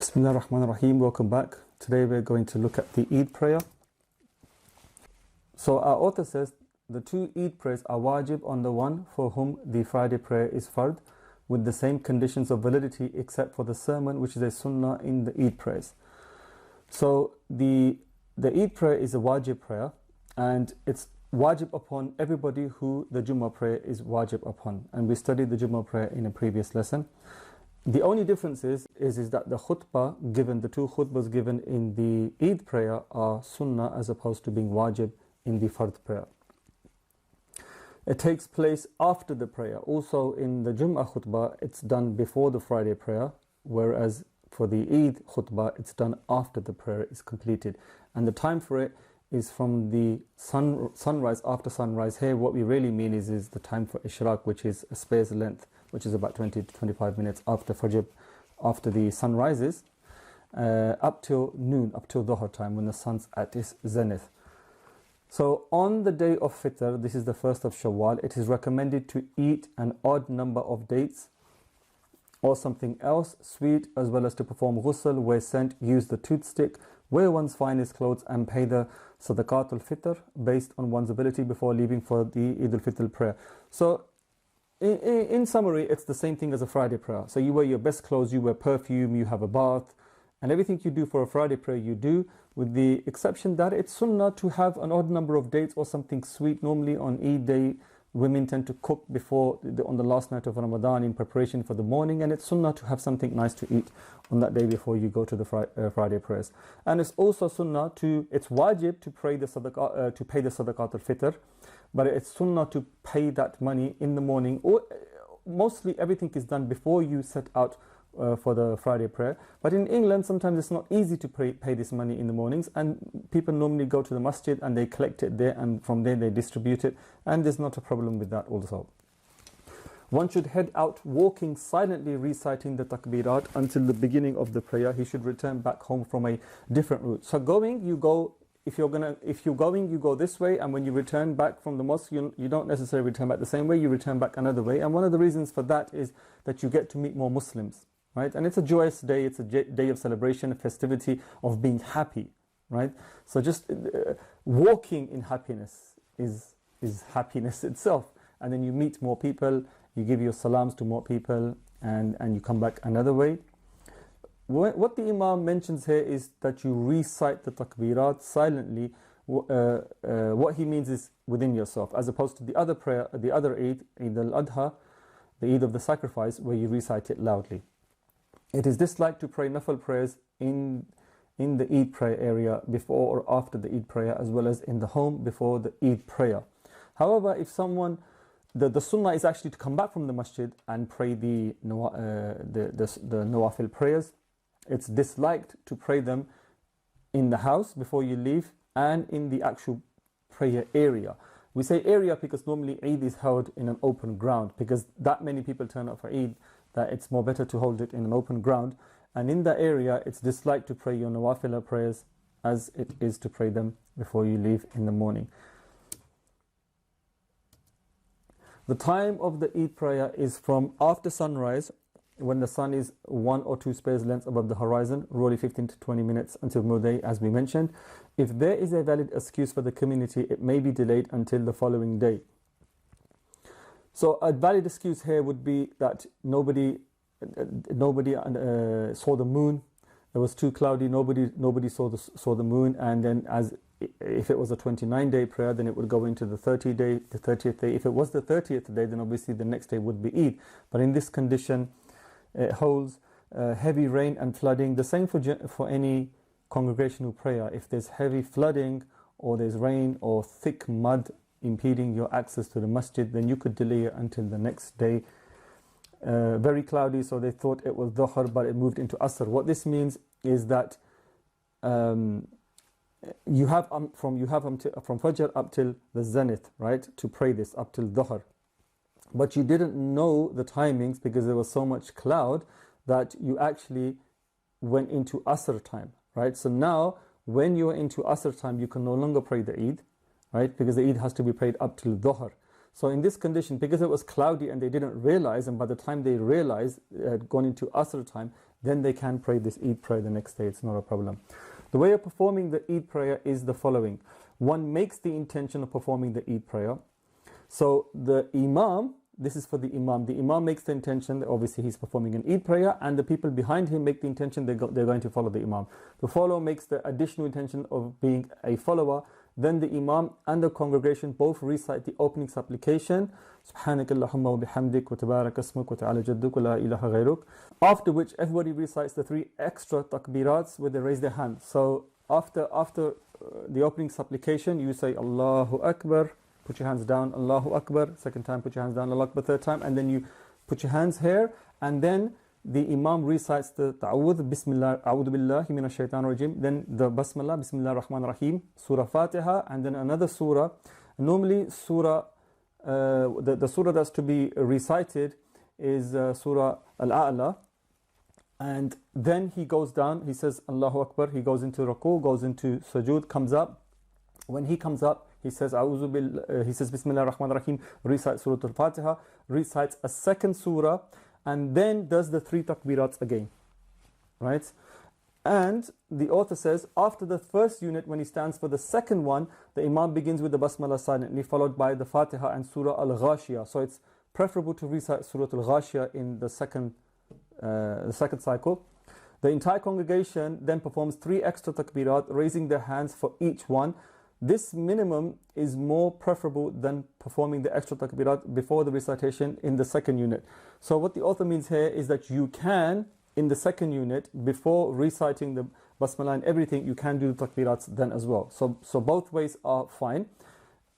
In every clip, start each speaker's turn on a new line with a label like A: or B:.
A: Bismillah ar-Rahman ar-Rahim. Welcome back. Today we're going to look at the Eid prayer. So our author says the two Eid prayers are wajib on the one for whom the Friday prayer is fard, with the same conditions of validity except for the sermon, which is a sunnah in the Eid prayers. So the Eid prayer is a wajib prayer, and it's wajib upon everybody who the Jummah prayer is wajib upon. And we studied the Jummah prayer in a previous lesson. The only difference is that the khutbah given, the two khutbahs given in the Eid prayer are sunnah as opposed to being wajib in the fard prayer. It takes place after the prayer. Also in the Jummah khutbah, it's done before the Friday prayer, whereas for the Eid khutbah, it's done after the prayer is completed. And the time for it is from the sunrise, after sunrise. Here what we really mean is the time for Ishraq, which is a space length, which is about 20 to 25 minutes after Fajr, after the sun rises, up till noon, up till Dhuhr time, when the sun's at its zenith. So on the day of Fitr, this is the 1st of Shawwal, it is recommended to eat an odd number of dates or something else sweet, as well as to perform ghusl, wear scent, use the toothstick, wear one's finest clothes, and pay the sadaqat al-fitr based on one's ability before leaving for the Eid al-Fitr prayer. So in summary, it's the same thing as a Friday prayer. So you wear your best clothes, you wear perfume, you have a bath, and everything you do for a Friday prayer you do, with the exception that it's sunnah to have an odd number of dates or something sweet. Normally on Eid day, women tend to cook before on the last night of Ramadan in preparation for the morning, and it's sunnah to have something nice to eat on that day before you go to the Friday prayers. And it's also sunnah it's wajib to pray the sadaqah, to pay the sadaqat al-fitr, but it's sunnah to pay that money in the morning, or mostly everything is done before you set out for the Friday prayer. But in England, sometimes it's not easy to pay this money in the mornings, and people normally go to the masjid and they collect it there, and from there they distribute it, and there's not a problem with that also. One should head out walking silently, reciting the takbirat until the beginning of the prayer. He should return back home from a different route. So going, you go, if you're going, you go this way, and when you return back from the mosque, you don't necessarily return back the same way, you return back another way. And one of the reasons for that is that you get to meet more Muslims, right? And it's a joyous day, it's a day of celebration, a festivity of being happy, right? So just walking in happiness is happiness itself. And then you meet more people, you give your salams to more people, and you come back another way. What the Imam mentions here is that you recite the takbirat silently. What he means is within yourself, as opposed to the other prayer, the other Eid, Eid al-Adha, the Eid of the sacrifice, where you recite it loudly. It is disliked to pray nafil prayers in the Eid prayer area before or after the Eid prayer, as well as in the home before the Eid prayer. However, if someone, the sunnah is actually to come back from the masjid and pray the nawafil prayers. It's disliked to pray them in the house before you leave and in the actual prayer area. We say area because normally Eid is held in an open ground, because that many people turn up for Eid, that it's more better to hold it in an open ground. And in that area, it's disliked to pray your nawafil prayers as it is to pray them before you leave in the morning. The time of the Eid prayer is from after sunrise, when the sun is 1 or 2 space lengths above the horizon, roughly 15 to 20 minutes until Mudday, as we mentioned. If there is a valid excuse for the community, it may be delayed until the following day. So a valid excuse here would be that nobody saw the moon. It was too cloudy. Nobody saw the moon. And then, if it was a 29-day prayer, then it would go into the 30th day. If it was the 30th day, then obviously the next day would be Eid. But in this condition, it holds heavy rain and flooding. The same for any congregational prayer. If there's heavy flooding, or there's rain or thick mud impeding your access to the masjid, then you could delay it until the next day. Very cloudy, so they thought it was Dhuhr, but it moved into Asr. What this means is that you have from Fajr up till the zenith, right, to pray this up till Dhuhr. But you didn't know the timings because there was so much cloud that you actually went into Asr time, right? So now, when you are into Asr time, you can no longer pray the Eid, right? Because the Eid has to be prayed up till Dhuhr. So in this condition, because it was cloudy and they didn't realize, and by the time they realized it had gone into Asr time, then they can pray this Eid prayer the next day. It's not a problem. The way of performing the Eid prayer is the following. One makes the intention of performing the Eid prayer. So the Imam, this is for the Imam. The Imam makes the intention that obviously he's performing an Eid prayer, and the people behind him make the intention they're going to follow the Imam. The follower makes the additional intention of being a follower. Then the Imam and the congregation both recite the opening supplication, Subhanakallahumma wa bihamdik wa tabarak asmuk wa ta'ala jadduk wa la ilaha ghayruk. After which everybody recites the 3 extra takbirats where they raise their hands. So after the opening supplication, you say Allahu Akbar, put your hands down, Allahu Akbar, second time put your hands down, Allahu Akbar, third time, and then you put your hands here, and then the Imam recites the Ta'awudh, Bismillah, A'udhu Billahi Minash Shaitanir Rajim, then the Basmala, Bismillah Rahman Rahim, Surah Fatiha, and then another surah. Normally, surah, the surah that's to be recited is Surah Al-A'la, and then he goes down, he says Allahu Akbar, he goes into Ruku, goes into Sujood, comes up. When he comes up, he says he says Bismillah Rahman Rahim, recites Surah Al-Fatiha, recites a second surah, and then does the 3 takbirats again, right? And the author says, after the first unit, when he stands for the second one, the Imam begins with the Basmala silently, followed by the Fatiha and Surah Al-Ghashiyah. So it's preferable to recite Surah Al-Ghashiyah in the second cycle. The entire congregation then performs 3 extra takbirat, raising their hands for each one. This minimum is more preferable than performing the extra takbirat before the recitation in the second unit. So what the author means here is that you can, in the second unit, before reciting the basmala and everything, you can do the takbirats then as well. So both ways are fine.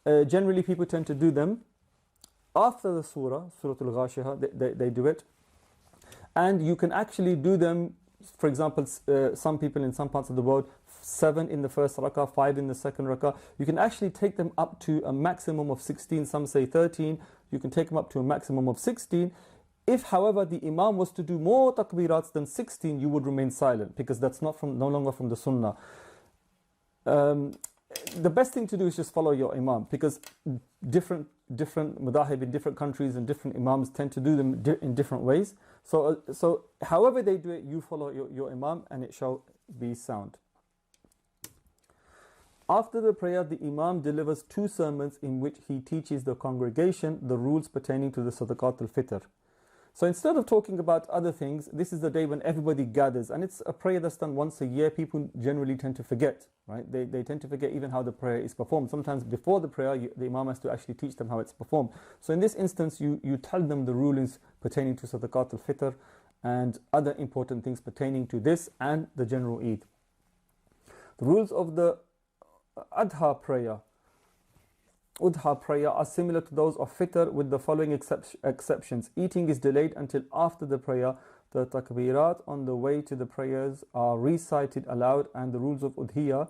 A: Generally people tend to do them after the surah, Surah Al-Ghashiyah, they do it. And you can actually do them, for example, some people in some parts of the world, 7 in the first rakah, 5 in the second rakah. You can actually take them up to a maximum of 16, some say 13. You can take them up to a maximum of 16. If, however, the Imam was to do more takbirats than 16, you would remain silent, because that's no longer from the sunnah. The best thing to do is just follow your Imam, because different madahib in different countries and different Imams tend to do them in different ways. So however they do it, you follow your Imam, and it shall be sound. After the prayer, the Imam delivers 2 sermons in which he teaches the congregation the rules pertaining to the Sadaqat al-Fitr. So instead of talking about other things, this is the day when everybody gathers, and it's a prayer that's done once a year. People generally tend to forget, right? They tend to forget even how the prayer is performed. Sometimes before the prayer, the Imam has to actually teach them how it's performed. So in this instance, you tell them the rulings pertaining to Sadaqat al-Fitr and other important things pertaining to this and the general Eid. The rules of the Adha prayer are similar to those of Fitr, with the following exceptions. Eating is delayed until after the prayer. The takbirat on the way to the prayers are recited aloud, and the rules of Udhiyah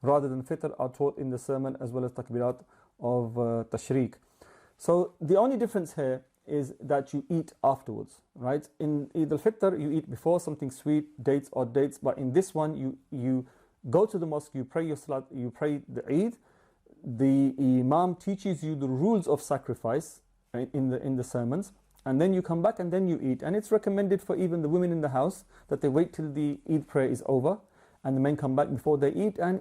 A: rather than Fitr are taught in the sermon, as well as takbirat of Tashriq. So the only difference here is that you eat afterwards, right? In Eid al-Fitr, you eat before something sweet, dates or dates, but in this one, you go to the mosque, you pray your salat, you pray the Eid. The Imam teaches you the rules of sacrifice in the sermons, and then you come back and then you eat. And it's recommended for even the women in the house that they wait till the Eid prayer is over, and the men come back before they eat, and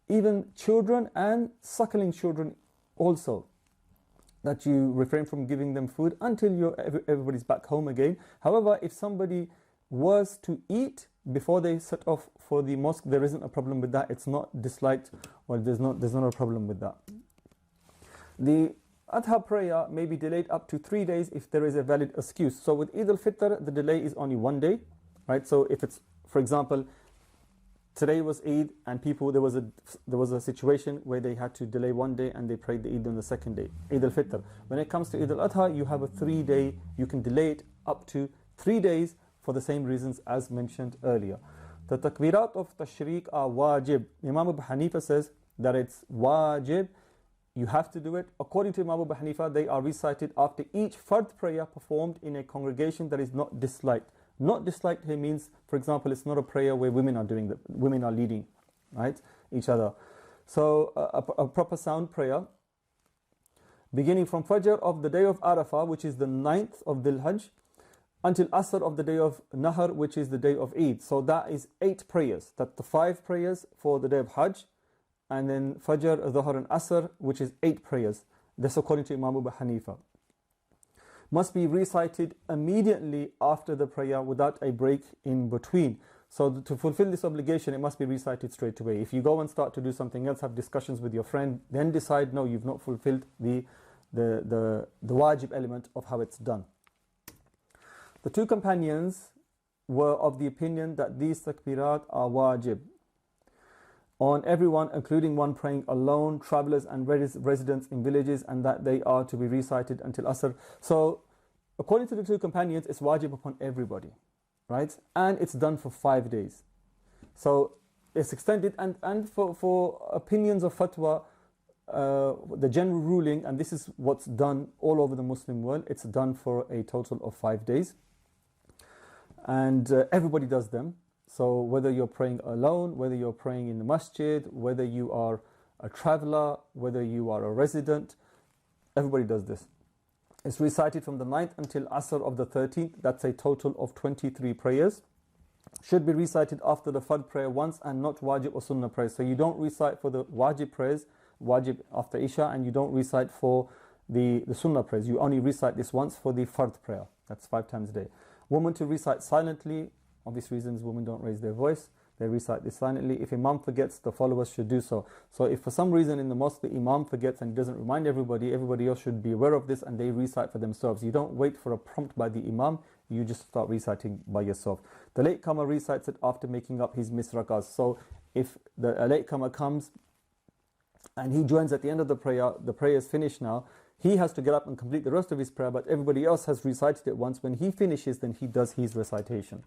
A: even children and suckling children also, that you refrain from giving them food until everybody's back home again. However, if somebody was to eat before they set off for the mosque, there isn't a problem with that. It's not disliked, or there's not a problem with that. The Adha prayer may be delayed up to 3 days if there is a valid excuse. So with Eid al-Fitr, the delay is only 1 day, right? So if it's, for example, today was Eid, and there was a situation where they had to delay 1 day and they prayed the Eid on the second day, Eid al-Fitr. When it comes to Eid al-Adha, you have a 3-day, you can delay it up to 3 days for the same reasons as mentioned earlier. The takbirat of Tashriq are wajib. Imam Abu Hanifa says that it's wajib, you have to do it. According to Imam Abu Hanifa, they are recited after each fard prayer performed in a congregation that is not disliked. Not disliked here means, for example, it's not a prayer where women are leading, right, each other. So a proper sound prayer, beginning from Fajr of the day of Arafah, which is the 9th of Dhul Hajj, until Asr of the day of Nahar, which is the day of Eid. So that is 8 prayers. That's the 5 prayers for the day of Hajj. And then Fajr, Dhuhr and Asr, which is 8 prayers. That's according to Imam Abu Hanifa. Must be recited immediately after the prayer without a break in between. So to fulfill this obligation, it must be recited straight away. If you go and start to do something else, have discussions with your friend, then decide, no, you've not fulfilled the wajib element of how it's done. The 2 companions were of the opinion that these takbirat are wajib on everyone, including one praying alone, travelers and residents in villages, and that they are to be recited until Asr. So according to the 2 companions, it's wajib upon everybody, right? And it's done for 5 days. So it's extended, and for opinions of fatwa, the general ruling, and this is what's done all over the Muslim world, it's done for a total of 5 days. And everybody does them. So whether you're praying alone, whether you're praying in the masjid, whether you are a traveler, whether you are a resident, everybody does this. It's recited from the 9th until Asr of the 13th. That's a total of 23 prayers. Should be recited after the Fard prayer once, and not wajib or sunnah prayers. So you don't recite for the wajib prayers, wajib after Isha, and you don't recite for the sunnah prayers. You only recite this once for the Fard prayer. That's 5 times a day. Women to recite silently. Obvious reasons, women don't raise their voice. They recite this silently. If Imam forgets, the followers should do so. So if for some reason in the mosque the Imam forgets and doesn't remind everybody else should be aware of this, and they recite for themselves. You don't wait for a prompt by the Imam, you just start reciting by yourself. The latecomer recites it after making up his misrakas. So if a latecomer comes and he joins at the end of the prayer is finished now, he has to get up and complete the rest of his prayer, but everybody else has recited it once. When he finishes, then he does his recitation.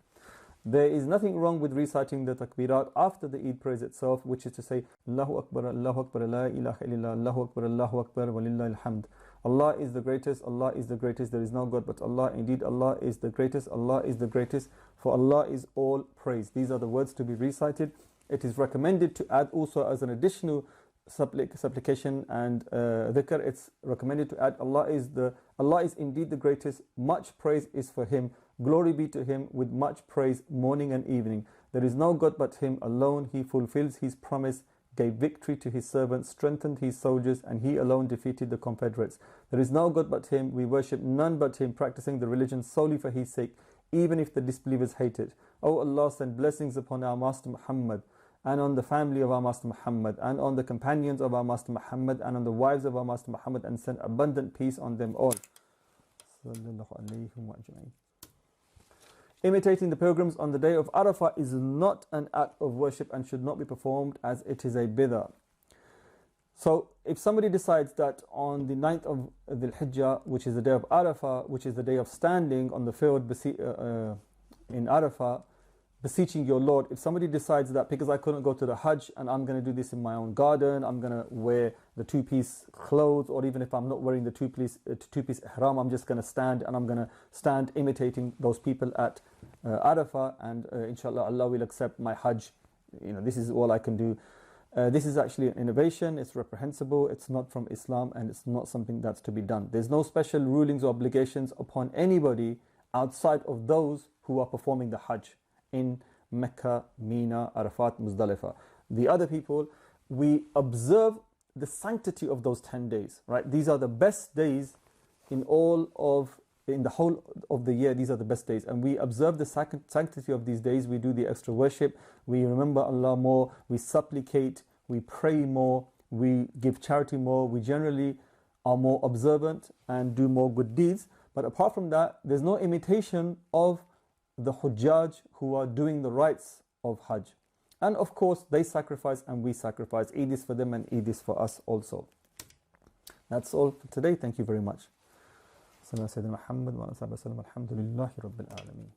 A: There is nothing wrong with reciting the takbirat after the Eid praise itself, which is to say, Allahu Akbar, la ilaha illallah, Allahu Akbar, walillahi alhamd. Allah is the greatest, Allah is the greatest, there is no God but Allah. Indeed, Allah is the greatest, Allah is the greatest, for Allah is all praise. These are the words to be recited. It is recommended to add also as an additional supplication and dhikr, it's recommended to add, Allah is indeed the greatest, much praise is for Him, glory be to Him with much praise morning and evening. There is no God but Him alone. He fulfills His promise, gave victory to His servants, strengthened His soldiers, and He alone defeated the confederates. There is no God but Him. We worship none but Him, practicing the religion solely for His sake, even if the disbelievers hate it. O Allah, send blessings upon our Master Muhammad, and on the family of our Master Muhammad, and on the companions of our Master Muhammad, and on the wives of our Master Muhammad, and send abundant peace on them all. Imitating the pilgrims on the day of Arafah is not an act of worship and should not be performed, as it is a bid'ah. So if somebody decides that on the 9th of Dhul Hijjah, which is the day of Arafah, which is the day of standing on the field in Arafah, beseeching your Lord, if somebody decides that because I couldn't go to the Hajj and I'm going to do this in my own garden, I'm going to wear the 2-piece clothes, or even if I'm not wearing the two-piece ihram, I'm just going to stand, and I'm going to stand imitating those people at Arafah, and inshallah Allah will accept my Hajj. This is all I can do. This is actually an innovation. It's reprehensible. It's not from Islam, and it's not something that's to be done. There's no special rulings or obligations upon anybody outside of those who are performing the Hajj in Mecca, Mina, Arafat, Muzdalifah. The other people, we observe the sanctity of those 10 days, right? These are the best days in the whole of the year. These are the best days, and we observe the sanctity of these days. We do the extra worship, we remember Allah more, we supplicate, we pray more, we give charity more, we generally are more observant and do more good deeds. But apart from that, there's no imitation of the Hujjaj who are doing the rites of Hajj. And of course, they sacrifice and we sacrifice. Eid is for them and Eid is for us also. That's all for today. Thank you very much. Sallallahu Alaihi Wasallam. Alhamdulillah Rabbil Alameen.